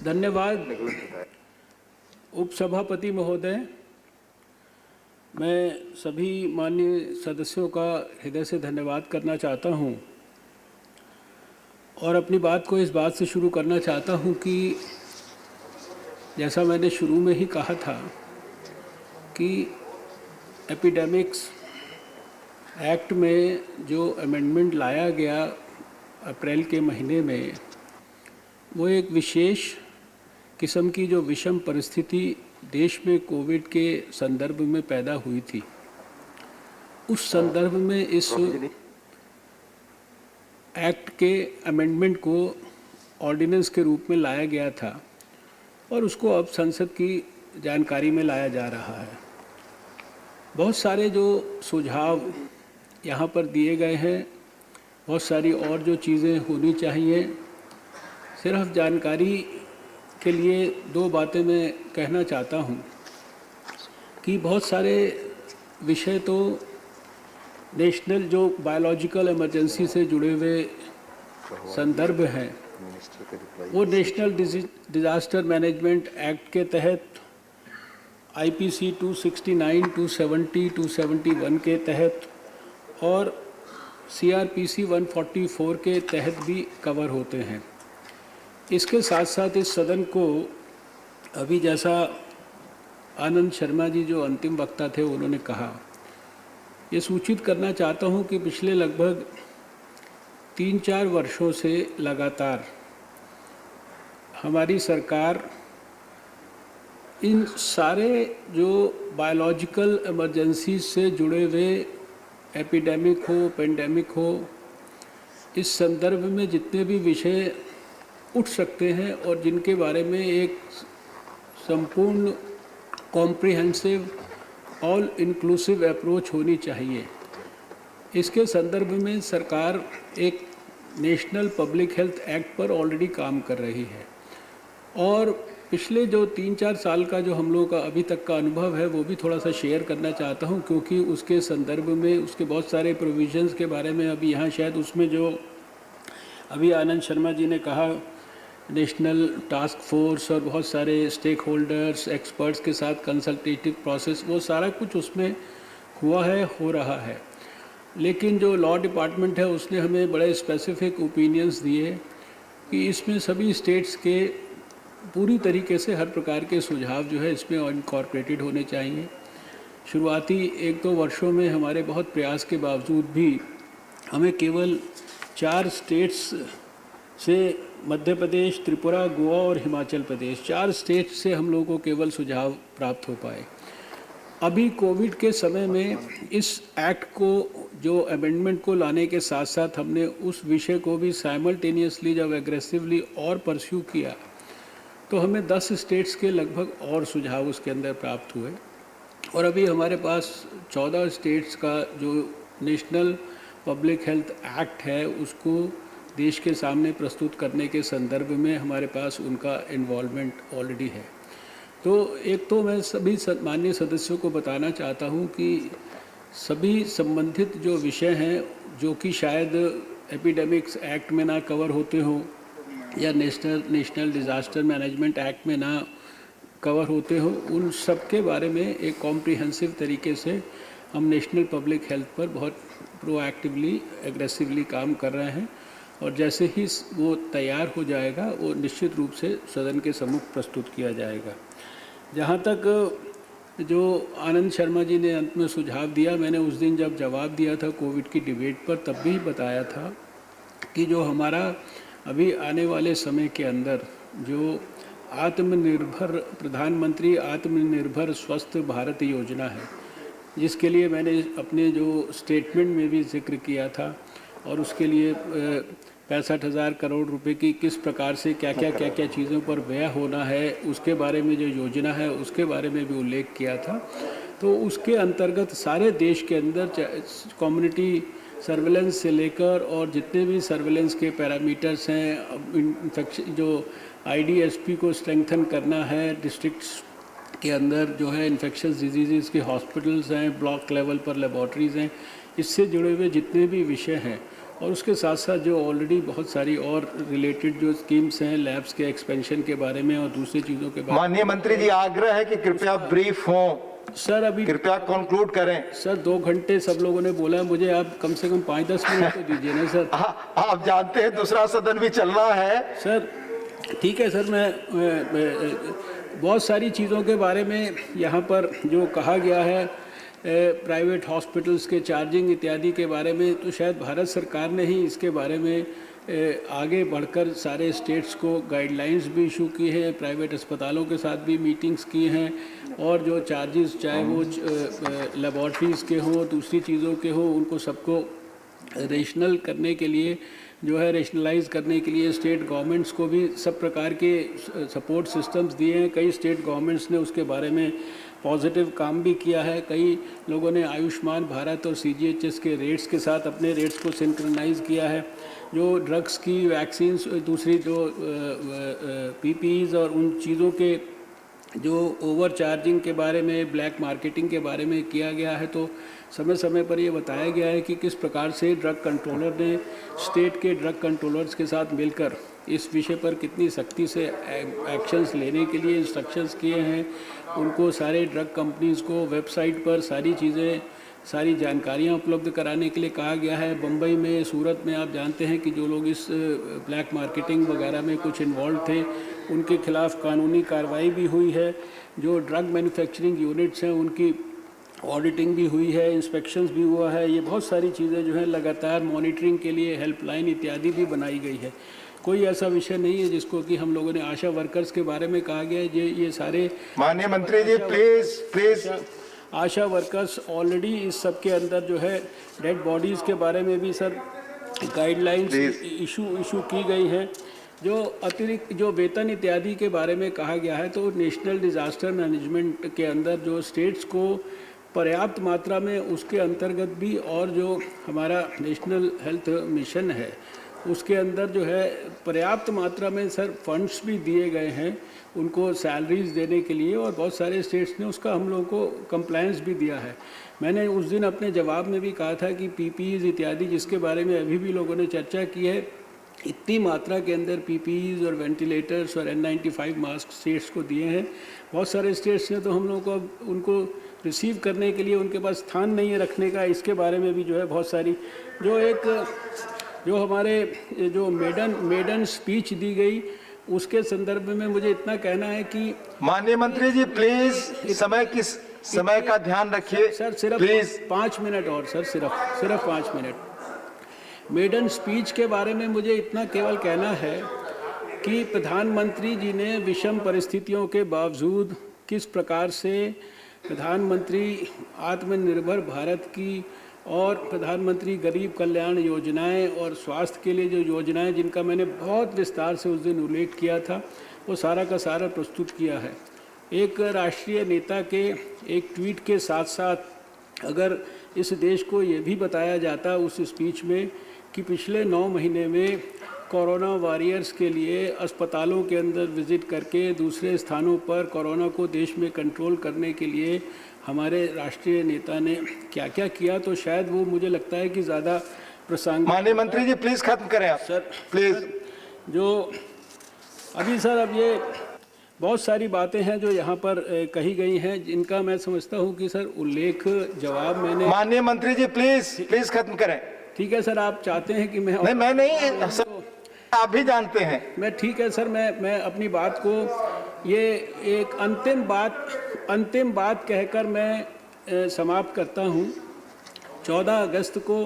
धन्यवाद उपसभापति महोदय। मैं सभी माननीय सदस्यों का हृदय से धन्यवाद करना चाहता हूं और अपनी बात को इस बात से शुरू करना चाहता हूं कि जैसा मैंने शुरू में ही कहा था कि एपिडेमिक्स एक्ट में जो अमेंडमेंट लाया गया अप्रैल के महीने में, वो एक विशेष किस्म की जो विषम परिस्थिति देश में कोविड के संदर्भ में पैदा हुई थी, उस संदर्भ में इस एक्ट के अमेंडमेंट को ऑर्डिनेंस के रूप में लाया गया था और उसको अब संसद की जानकारी में लाया जा रहा है। बहुत सारे जो सुझाव यहाँ पर दिए गए हैं, बहुत सारी और जो चीज़ें होनी चाहिए, सिर्फ जानकारी के लिए दो बातें मैं कहना चाहता हूँ कि बहुत सारे विषय तो नेशनल जो बायोलॉजिकल इमरजेंसी से जुड़े हुए संदर्भ हैं, वो नेशनल डिज़ास्टर मैनेजमेंट एक्ट के तहत IPC 269, 270, 271 के तहत और CRPC 144 के तहत भी कवर होते हैं। इसके साथ साथ इस सदन को अभी जैसा आनंद शर्मा जी जो अंतिम वक्ता थे उन्होंने कहा, ये सूचित करना चाहता हूँ कि पिछले लगभग 3-4 वर्षों से लगातार हमारी सरकार इन सारे जो बायोलॉजिकल इमरजेंसी से जुड़े हुए एपिडेमिक हो, पेंडेमिक हो, इस संदर्भ में जितने भी विषय उठ सकते हैं और जिनके बारे में एक संपूर्ण कॉम्प्रिहेंसिव ऑल इंक्लूसिव अप्रोच होनी चाहिए, इसके संदर्भ में सरकार एक नेशनल पब्लिक हेल्थ एक्ट पर ऑलरेडी काम कर रही है। और पिछले जो 3-4 साल का जो हम लोगों का अभी तक का अनुभव है वो भी थोड़ा सा शेयर करना चाहता हूँ, क्योंकि उसके संदर्भ में उसके बहुत सारे प्रोविजंस के बारे में अभी यहाँ शायद उसमें जो अभी आनंद शर्मा जी ने कहा, नेशनल टास्क फोर्स और बहुत सारे स्टेक होल्डर्स, एक्सपर्ट्स के साथ कंसल्टेटिव प्रोसेस, वो सारा कुछ उसमें हुआ है, हो रहा है। लेकिन जो लॉ डिपार्टमेंट है उसने हमें बड़े स्पेसिफिक ओपिनियंस दिए कि इसमें सभी स्टेट्स के पूरी तरीके से हर प्रकार के सुझाव जो है इसमें इनकॉर्पोरेटेड होने चाहिए। शुरुआती 1-2 वर्षों में हमारे बहुत प्रयास के बावजूद भी हमें केवल 4 स्टेट्स से, मध्य प्रदेश, त्रिपुरा, गोवा और हिमाचल प्रदेश, 4 स्टेट से हम लोगों को केवल सुझाव प्राप्त हो पाए। अभी कोविड के समय में इस एक्ट को जो अमेंडमेंट को लाने के साथ साथ हमने उस विषय को भी साइमल्टेनियसली जब एग्रेसिवली और परस्यू किया तो हमें 10 स्टेट्स के लगभग और सुझाव उसके अंदर प्राप्त हुए और अभी हमारे पास 14 स्टेट्स का जो नेशनल पब्लिक हेल्थ एक्ट है उसको देश के सामने प्रस्तुत करने के संदर्भ में हमारे पास उनका इन्वॉल्वमेंट ऑलरेडी है। तो एक तो मैं सभी माननीय सदस्यों को बताना चाहता हूं कि सभी संबंधित जो विषय हैं जो कि शायद एपिडेमिक्स एक्ट में ना कवर होते हों या नेशनल डिज़ास्टर मैनेजमेंट एक्ट में ना कवर होते हो, उन सब के बारे में एक कॉम्प्रिहेंसिव तरीके से हम नेशनल पब्लिक हेल्थ पर बहुत प्रोएक्टिवली, एग्रेसिवली काम कर रहे हैं और जैसे ही वो तैयार हो जाएगा वो निश्चित रूप से सदन के सम्मुख प्रस्तुत किया जाएगा। जहाँ तक जो आनंद शर्मा जी ने अंत में सुझाव दिया, मैंने उस दिन जब जवाब दिया था कोविड की डिबेट पर तब भी बताया था कि जो हमारा अभी आने वाले समय के अंदर जो आत्मनिर्भर प्रधानमंत्री आत्मनिर्भर स्वस्थ भारत योजना है, जिसके लिए मैंने अपने जो स्टेटमेंट में भी जिक्र किया था और उसके लिए 65,000 करोड़ रुपए की किस प्रकार से क्या क्या चीज़ों पर व्यय होना है, उसके बारे में जो योजना है उसके बारे में भी उल्लेख किया था। तो उसके अंतर्गत सारे देश के अंदर कम्युनिटी सर्वेलेंस से लेकर और जितने भी सर्वेलेंस के पैरामीटर्स हैं, जो IDSP को स्ट्रेंथन करना है, डिस्ट्रिक्ट्स के अंदर जो है इन्फेक्शस डिजीज़ के हॉस्पिटल्स हैं, ब्लॉक लेवल पर लेबॉर्ट्रीज़ हैं, इससे जुड़े हुए जितने भी विषय हैं और उसके साथ साथ जो ऑलरेडी बहुत सारी और रिलेटेड जो स्कीम्स हैं लैब्स के एक्सपेंशन के बारे में और दूसरी चीज़ों के बारे में। माननीय मंत्री जी, आग्रह है कि कृपया ब्रीफ हों, सर अभी कृपया कंक्लूड करें। सर 2 घंटे सब लोगों ने बोला है, मुझे आप कम से कम 5-10 मिनट तो दीजिए ना सर। आप जानते हैं दूसरा सदन भी चल रहा है। सर ठीक है सर, मैं बहुत सारी चीज़ों के बारे में यहाँ पर जो कहा गया है प्राइवेट हॉस्पिटल्स के चार्जिंग इत्यादि के बारे में, तो शायद भारत सरकार ने ही इसके बारे में आगे बढ़कर सारे स्टेट्स को गाइडलाइंस भी इशू की है, प्राइवेट अस्पतालों के साथ भी मीटिंग्स की हैं, और जो चार्जेस चाहे वो लेबॉर्ट्रीज़ के हों दूसरी चीज़ों के हों, उनको सबको रेशनल करने के लिए जो है रेशनलाइज करने के लिए स्टेट गवर्नमेंट्स को भी सब प्रकार के सपोर्ट सिस्टम्स दिए हैं। कई स्टेट गवर्नमेंट्स ने उसके बारे में पॉजिटिव काम भी किया है। कई लोगों ने आयुष्मान भारत और CGHS के रेट्स के साथ अपने रेट्स को सिंक्रोनाइज किया है। जो ड्रग्स की वैक्सीन्स, दूसरी जो PPEs और उन चीज़ों के जो ओवर चार्जिंग के बारे में, ब्लैक मार्केटिंग के बारे में किया गया है, तो समय समय पर ये बताया गया है कि किस प्रकार से ड्रग कंट्रोलर ने स्टेट के ड्रग कंट्रोलर्स के साथ मिलकर इस विषय पर कितनी सख्ती से एक्शंस लेने के लिए इंस्ट्रक्शंस किए हैं। उनको सारे ड्रग कंपनीज़ को वेबसाइट पर सारी चीज़ें, सारी जानकारियां उपलब्ध कराने के लिए कहा गया है। बम्बई में, सूरत में आप जानते हैं कि जो लोग इस ब्लैक मार्केटिंग वगैरह में कुछ इन्वॉल्व थे, उनके खिलाफ कानूनी कार्रवाई भी हुई है। जो ड्रग मैन्युफैक्चरिंग यूनिट्स हैं उनकी ऑडिटिंग भी हुई है, इंस्पेक्शंस भी हुआ है। ये बहुत सारी चीज़ें जो है लगातार मॉनिटरिंग के लिए हेल्पलाइन इत्यादि भी बनाई गई है। कोई ऐसा विषय नहीं है जिसको कि हम लोगों ने आशा वर्कर्स के बारे में कहा गया है। ये सारे माननीय मंत्री जी प्लीज आशा वर्कर्स ऑलरेडी इस सब के अंदर जो है डेड बॉडीज़ के बारे में भी सर गाइडलाइंस इशू की गई हैं। जो अतिरिक्त जो वेतन इत्यादि के बारे में कहा गया है, तो नेशनल डिज़ास्टर मैनेजमेंट के अंदर जो स्टेट्स को पर्याप्त मात्रा में उसके अंतर्गत भी, और जो हमारा नेशनल हेल्थ मिशन है उसके अंदर जो है पर्याप्त मात्रा में सर फंड्स भी दिए गए हैं उनको सैलरीज देने के लिए, और बहुत सारे स्टेट्स ने उसका हम लोगों को कंप्लायंस भी दिया है। मैंने उस दिन अपने जवाब में भी कहा था कि PPEs इत्यादि जिसके बारे में अभी भी लोगों ने चर्चा की है, इतनी मात्रा के अंदर PPEs और वेंटिलेटर्स और N95 मास्क स्टेट्स को दिए हैं। बहुत सारे स्टेट्स ने तो हम लोगों को उनको रिसीव करने के लिए उनके पास स्थान नहीं है रखने का। इसके बारे में भी जो है बहुत सारी जो हमारे जो मेडन स्पीच दी गई उसके संदर्भ में मुझे इतना कहना है कि माननीय मंत्री जी प्लीज समय का ध्यान रखिए सर। सिर्फ प्लीज 5 मिनट और सर, सिर्फ 5 मिनट। मेडन स्पीच के बारे में मुझे इतना केवल कहना है कि प्रधानमंत्री जी ने विषम परिस्थितियों के बावजूद किस प्रकार से प्रधानमंत्री आत्मनिर्भर भारत की और प्रधानमंत्री गरीब कल्याण योजनाएं और स्वास्थ्य के लिए जो योजनाएं जिनका मैंने बहुत विस्तार से उस दिन उल्लेख किया था, वो सारा का सारा प्रस्तुत किया है। एक राष्ट्रीय नेता के एक ट्वीट के साथ साथ अगर इस देश को ये भी बताया जाता उस स्पीच में कि पिछले 9 महीने में कोरोना वॉरियर्स के लिए अस्पतालों के अंदर विज़िट करके दूसरे स्थानों पर कोरोना को देश में कंट्रोल करने के लिए हमारे राष्ट्रीय नेता ने क्या क्या किया, तो शायद वो मुझे लगता है कि ज़्यादा प्रासंगिक। माननीय मंत्री जी प्लीज खत्म करें आप सर प्लीज। जो अभी सर अब ये बहुत सारी बातें हैं जो यहाँ पर कही गई हैं जिनका मैं समझता हूँ कि सर उल्लेख जवाब मैंने। माननीय मंत्री जी प्लीज खत्म करें। ठीक है सर, आप चाहते हैं कि मैं नहीं सर, आप भी जानते हैं। मैं ठीक है सर, मैं अपनी बात को ये एक अंतिम बात कहकर मैं समाप्त करता हूँ। 14 अगस्त को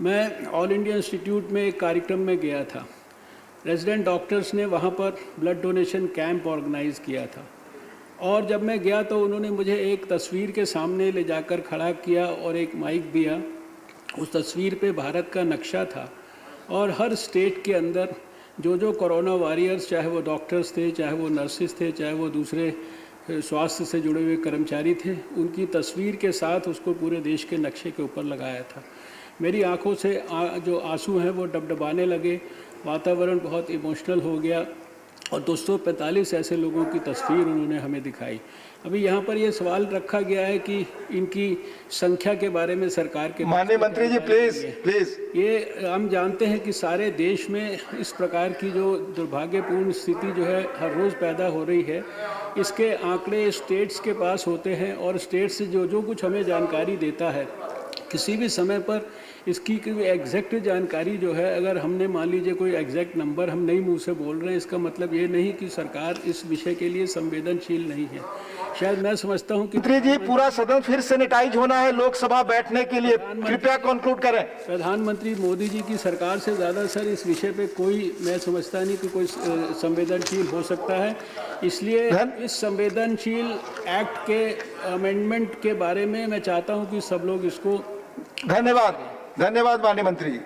मैं ऑल इंडिया इंस्टीट्यूट में एक कार्यक्रम में गया था। रेजिडेंट डॉक्टर्स ने वहाँ पर ब्लड डोनेशन कैंप ऑर्गेनाइज़ किया था, और जब मैं गया तो उन्होंने मुझे एक तस्वीर के सामने ले जाकर खड़ा किया और एक माइक दिया। उस तस्वीर पे भारत का नक्शा था, और हर स्टेट के अंदर जो कोरोना वॉरियर्स, चाहे वो डॉक्टर्स थे, चाहे वो नर्सिस थे, चाहे वो दूसरे स्वास्थ्य से जुड़े हुए कर्मचारी थे, उनकी तस्वीर के साथ उसको पूरे देश के नक्शे के ऊपर लगाया था। मेरी आंखों से जो आंसू हैं वो डबडबाने लगे, वातावरण बहुत इमोशनल हो गया। और 245 ऐसे लोगों की तस्वीर उन्होंने हमें दिखाई। अभी यहाँ पर ये सवाल रखा गया है कि इनकी संख्या के बारे में सरकार के माननीय मंत्री जी प्लीज ये हम जानते हैं कि सारे देश में इस प्रकार की जो दुर्भाग्यपूर्ण स्थिति जो है हर रोज़ पैदा हो रही है, इसके आंकड़े स्टेट्स के पास होते हैं और स्टेट से जो कुछ हमें जानकारी देता है, किसी भी समय पर इसकी कोई एग्जैक्ट जानकारी जो है, अगर हमने मान लीजिए कोई एग्जैक्ट नंबर हम नई मुंह से बोल रहे हैं, इसका मतलब ये नहीं कि सरकार इस विषय के लिए संवेदनशील नहीं है। शायद मैं समझता हूं कि मंत्री जी पूरा सदन फिर सैनिटाइज होना है लोकसभा बैठने के लिए, कृपया कंक्लूड करें। प्रधानमंत्री मोदी जी की सरकार से ज़्यादा सर इस विषय पे कोई, मैं समझता नहीं कि कोई संवेदनशील हो सकता है। इसलिए इस संवेदनशील एक्ट के अमेंडमेंट के बारे में मैं चाहता हूं कि सब लोग इसको धन्यवाद माननीय मंत्री।